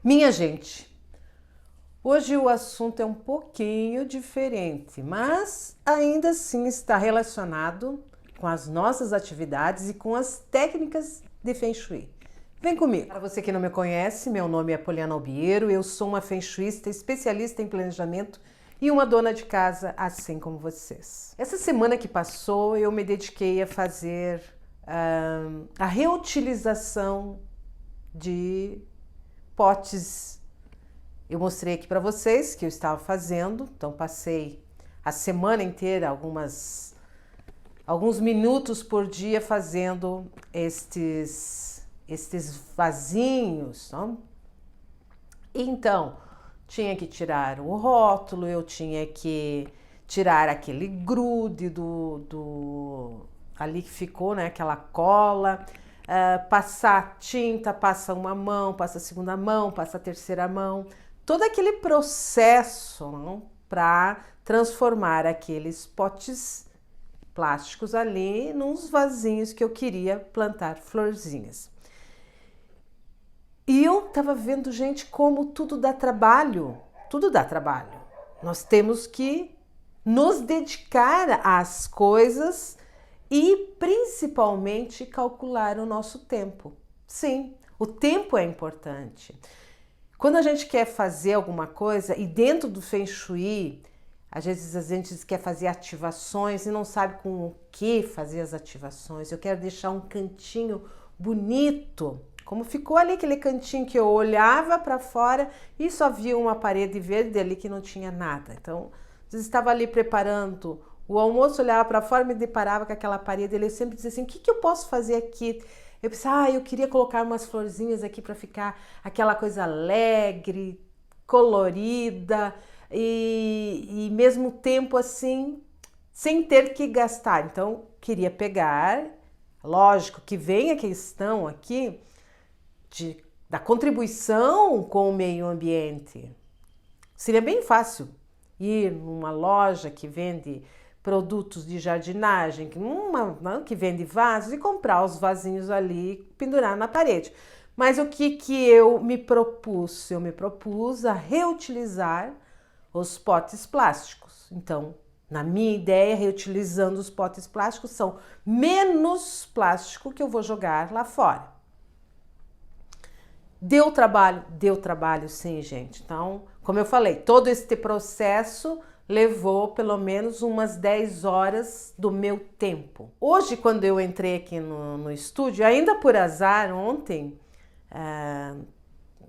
Minha gente, hoje o assunto é um pouquinho diferente, mas ainda assim está relacionado com as nossas atividades e com as técnicas de Feng Shui. Vem comigo! Para você que não me conhece, meu nome é Poliana Albiero, eu sou uma Feng Shuista especialista em planejamento e uma dona de casa, assim como vocês. Essa semana que passou, eu me dediquei a fazer a reutilização de potes. Eu mostrei aqui para vocês que eu estava fazendo, então passei a semana inteira, alguns minutos por dia fazendo estes vasinhos, não? Então, tinha que tirar o rótulo, eu tinha que tirar aquele grude ali que ficou, né, aquela cola, passar tinta, passa uma mão, passa a segunda mão, passa a terceira mão, todo aquele processo para transformar aqueles potes plásticos ali nos vasinhos que eu queria plantar florzinhas. E eu estava vendo, gente, como tudo dá trabalho, tudo dá trabalho. Nós temos que nos dedicar às coisas e principalmente calcular o nosso tempo. Sim, o tempo é importante. Quando a gente quer fazer alguma coisa e dentro do Feng Shui, às vezes a gente quer fazer ativações e não sabe com o que fazer as ativações. Eu quero deixar um cantinho bonito, como ficou ali aquele cantinho que eu olhava para fora e só via uma parede verde ali que não tinha nada. Então, eu estava ali preparando o almoço, olhava para fora e me deparava com aquela parede. Ele sempre dizia assim: o que eu posso fazer aqui? Eu pensei, eu queria colocar umas florzinhas aqui para ficar aquela coisa alegre, colorida e mesmo tempo assim, sem ter que gastar. Então, queria pegar, lógico que vem a questão aqui da contribuição com o meio ambiente. Seria bem fácil ir numa loja que vende produtos de jardinagem, que vende vasos, e comprar os vasinhos ali e pendurar na parede. Mas o que eu me propus? Eu me propus a reutilizar os potes plásticos. Então, na minha ideia, reutilizando os potes plásticos, são menos plástico que eu vou jogar lá fora. Deu trabalho sim, gente. Então, como eu falei, todo este processo levou pelo menos umas 10 horas do meu tempo. Hoje, quando eu entrei aqui no estúdio, ainda por azar, ontem,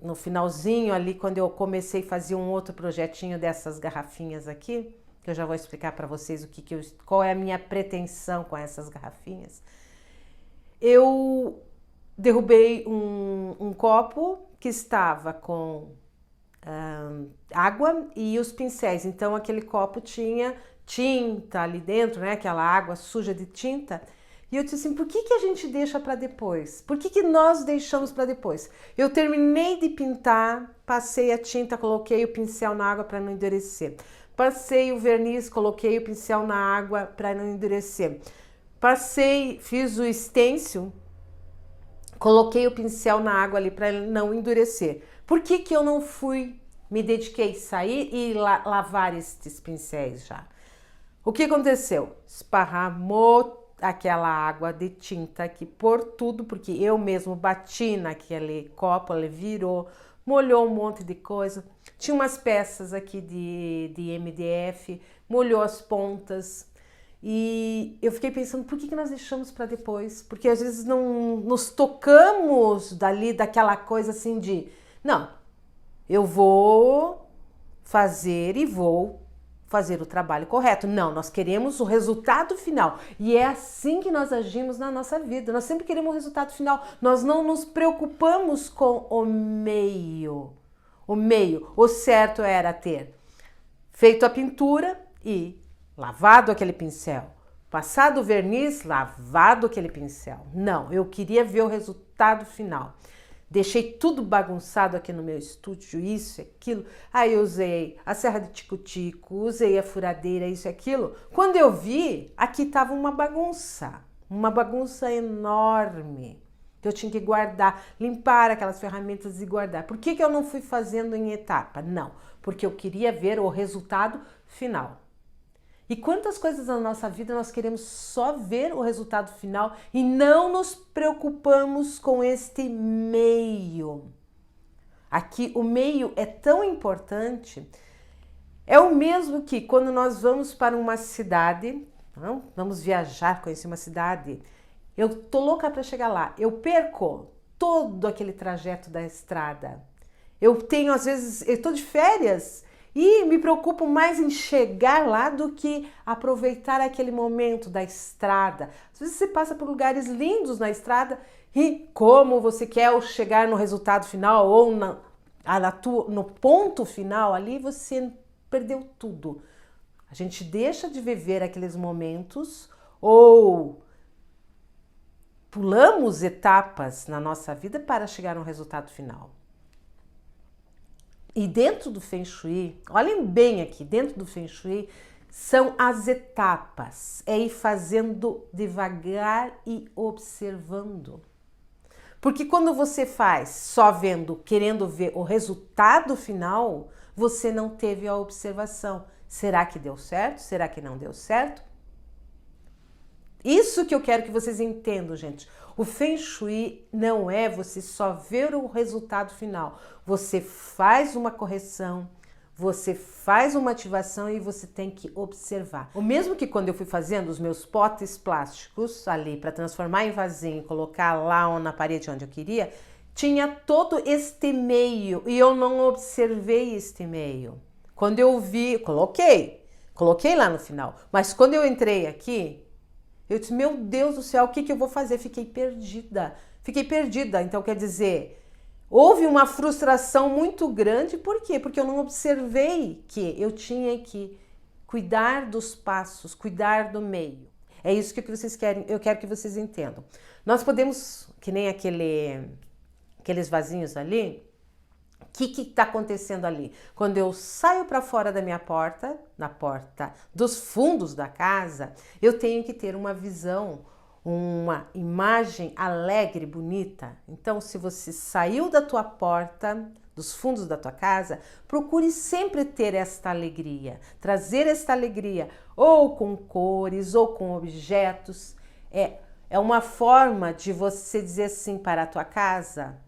no finalzinho ali, quando eu comecei a fazer um outro projetinho dessas garrafinhas aqui, que eu já vou explicar para vocês qual é a minha pretensão com essas garrafinhas, eu derrubei um copo que estava com água e os pincéis. Então aquele copo tinha tinta ali dentro, né? Aquela água suja de tinta. E eu disse assim, por que a gente deixa para depois? Por que nós deixamos para depois? Eu terminei de pintar, passei a tinta, coloquei o pincel na água para não endurecer. Passei o verniz, coloquei o pincel na água para não endurecer. Fiz o stencil, coloquei o pincel na água ali para não endurecer. Por que eu não me dediquei a sair e lavar estes pincéis já? O que aconteceu? Esparramou aquela água de tinta aqui por tudo, porque eu mesmo bati naquele copo, ele virou, molhou um monte de coisa. Tinha umas peças aqui de MDF, molhou as pontas. E eu fiquei pensando, por que nós deixamos para depois? Porque às vezes não nos tocamos daquela coisa assim de, não, eu vou fazer e vou fazer o trabalho correto. Não, nós queremos o resultado final. E é assim que nós agimos na nossa vida. Nós sempre queremos o resultado final. Nós não nos preocupamos com o meio. O certo era ter feito a pintura e lavado aquele pincel, passado o verniz, lavado aquele pincel. Não, eu queria ver o resultado final. Deixei tudo bagunçado aqui no meu estúdio, isso e aquilo. Aí eu usei a serra de tico-tico, usei a furadeira, isso e aquilo. Quando eu vi, aqui estava uma bagunça enorme. que eu tinha que guardar, limpar aquelas ferramentas e guardar. Por que eu não fui fazendo em etapa? Não, porque eu queria ver o resultado final. E quantas coisas na nossa vida nós queremos só ver o resultado final e não nos preocupamos com este meio. Aqui o meio é tão importante, é o mesmo que quando nós vamos para uma cidade, vamos viajar, conhecer uma cidade, eu tô louca para chegar lá, eu perco todo aquele trajeto da estrada. Eu tenho, às vezes, eu tô de férias e me preocupo mais em chegar lá do que aproveitar aquele momento da estrada. Às vezes você passa por lugares lindos na estrada e como você quer chegar no resultado final ou no ponto final ali, você perdeu tudo. A gente deixa de viver aqueles momentos ou pulamos etapas na nossa vida para chegar no resultado final. E dentro do Feng Shui, olhem bem aqui, dentro do Feng Shui, são as etapas. É ir fazendo devagar e observando. Porque quando você faz só vendo, querendo ver o resultado final, você não teve a observação. Será que deu certo? Será que não deu certo? Isso que eu quero que vocês entendam, gente. O Feng Shui não é você só ver o resultado final. Você faz uma correção, você faz uma ativação e você tem que observar. O mesmo que quando eu fui fazendo os meus potes plásticos ali para transformar em vasinho e colocar lá na parede onde eu queria, tinha todo este meio e eu não observei este meio. Quando eu vi, coloquei lá no final, mas quando eu entrei aqui, eu disse, meu Deus do céu, o que eu vou fazer? Fiquei perdida. Então quer dizer, houve uma frustração muito grande, por quê? Porque eu não observei que eu tinha que cuidar dos passos, cuidar do meio. É isso que vocês querem, eu quero que vocês entendam. Nós podemos, que nem aqueles vasinhos ali, o que está acontecendo ali? Quando eu saio para fora da minha porta, na porta dos fundos da casa, eu tenho que ter uma visão, uma imagem alegre, bonita. Então, se você saiu da tua porta, dos fundos da tua casa, procure sempre ter esta alegria, trazer esta alegria, ou com cores, ou com objetos. É uma forma de você dizer assim para a tua casa,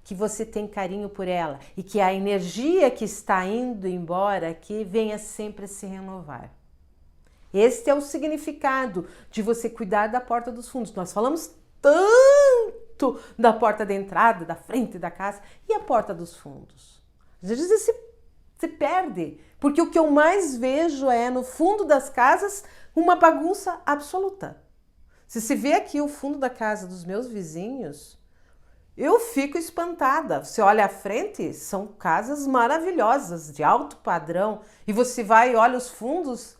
que você tem carinho por ela e que a energia que está indo embora aqui venha sempre a se renovar. Este é o significado de você cuidar da porta dos fundos. Nós falamos tanto da porta da entrada, da frente da casa e a porta dos fundos. Às vezes você se perde, porque o que eu mais vejo é no fundo das casas uma bagunça absoluta. Se você vê aqui o fundo da casa dos meus vizinhos, eu fico espantada. Você olha à frente, são casas maravilhosas, de alto padrão, e você vai e olha os fundos,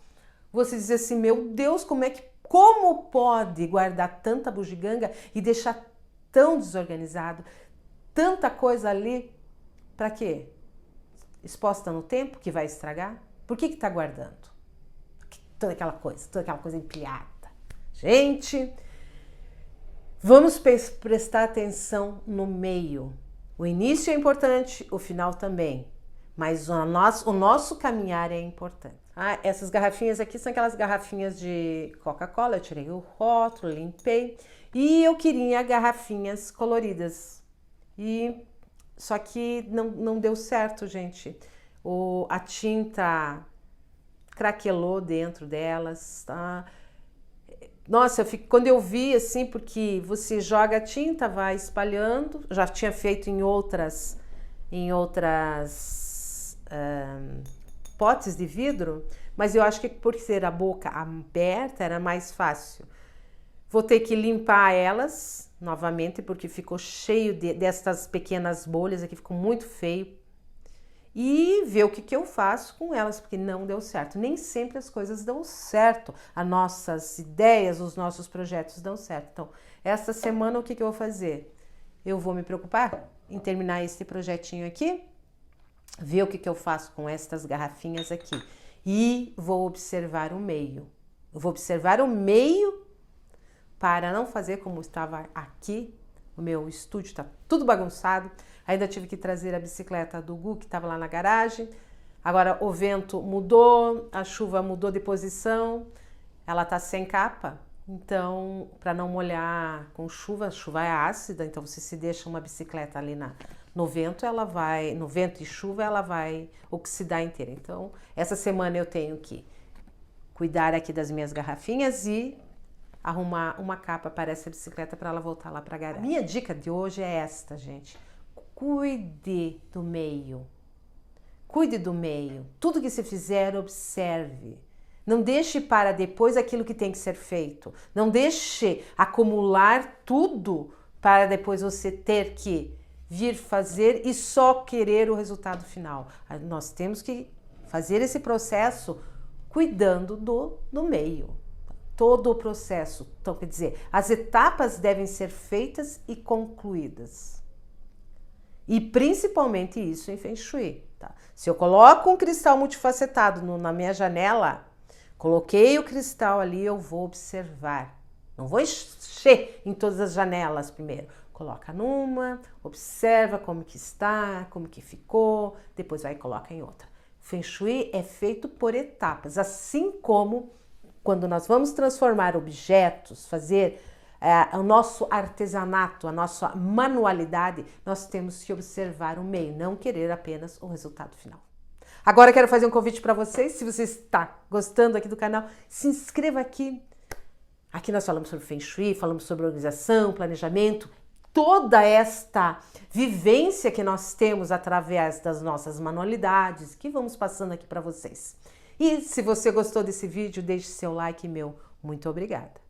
você diz assim, meu Deus, como pode guardar tanta bugiganga e deixar tão desorganizado, tanta coisa ali, para quê? Exposta no tempo, que vai estragar? Por que está guardando? Toda aquela coisa empilhada. Gente, vamos prestar atenção no meio. O início é importante, o final também. Mas o nosso caminhar é importante. Essas garrafinhas aqui são aquelas garrafinhas de Coca-Cola. Eu tirei o rótulo, limpei. E eu queria garrafinhas coloridas. Só que não deu certo, gente. A tinta craquelou dentro delas, tá? Nossa, quando eu vi assim, porque você joga a tinta, vai espalhando, já tinha feito em outras potes de vidro, mas eu acho que por ser a boca aberta era mais fácil. Vou ter que limpar elas novamente, porque ficou cheio destas pequenas bolhas aqui, ficou muito feio. E ver o que eu faço com elas, porque não deu certo. Nem sempre as coisas dão certo. As nossas ideias, os nossos projetos dão certo. Então, esta semana o que eu vou fazer? Eu vou me preocupar em terminar esse projetinho aqui, ver o que eu faço com estas garrafinhas aqui. E vou observar o meio. Eu vou observar o meio para não fazer como estava aqui. O meu estúdio está tudo bagunçado. Ainda tive que trazer a bicicleta do Gu, que estava lá na garagem. Agora o vento mudou, a chuva mudou de posição. Ela está sem capa, então para não molhar com chuva, a chuva é ácida, então você se deixa uma bicicleta ali no vento, no vento e chuva, ela vai oxidar inteira. Então essa semana eu tenho que cuidar aqui das minhas garrafinhas e arrumar uma capa para essa bicicleta para ela voltar lá para a garagem. A minha dica de hoje é esta, gente. Cuide do meio. Cuide do meio. Tudo que você fizer, observe. Não deixe para depois aquilo que tem que ser feito. Não deixe acumular tudo para depois você ter que vir fazer e só querer o resultado final. Nós temos que fazer esse processo cuidando do meio. Todo o processo. Então, quer dizer, as etapas devem ser feitas e concluídas. E principalmente isso em Feng Shui. Tá? Se eu coloco um cristal multifacetado na minha janela, coloquei o cristal ali, eu vou observar. Não vou encher em todas as janelas primeiro. Coloca numa, observa como que está, como que ficou, depois vai e coloca em outra. Feng Shui é feito por etapas, assim como quando nós vamos transformar objetos, fazer o nosso artesanato, a nossa manualidade, nós temos que observar o meio, não querer apenas o resultado final. Agora eu quero fazer um convite para vocês, se você está gostando aqui do canal, se inscreva aqui. Aqui nós falamos sobre Feng Shui, falamos sobre organização, planejamento, toda esta vivência que nós temos através das nossas manualidades, que vamos passando aqui para vocês. E se você gostou desse vídeo, deixe seu like, meu muito obrigada.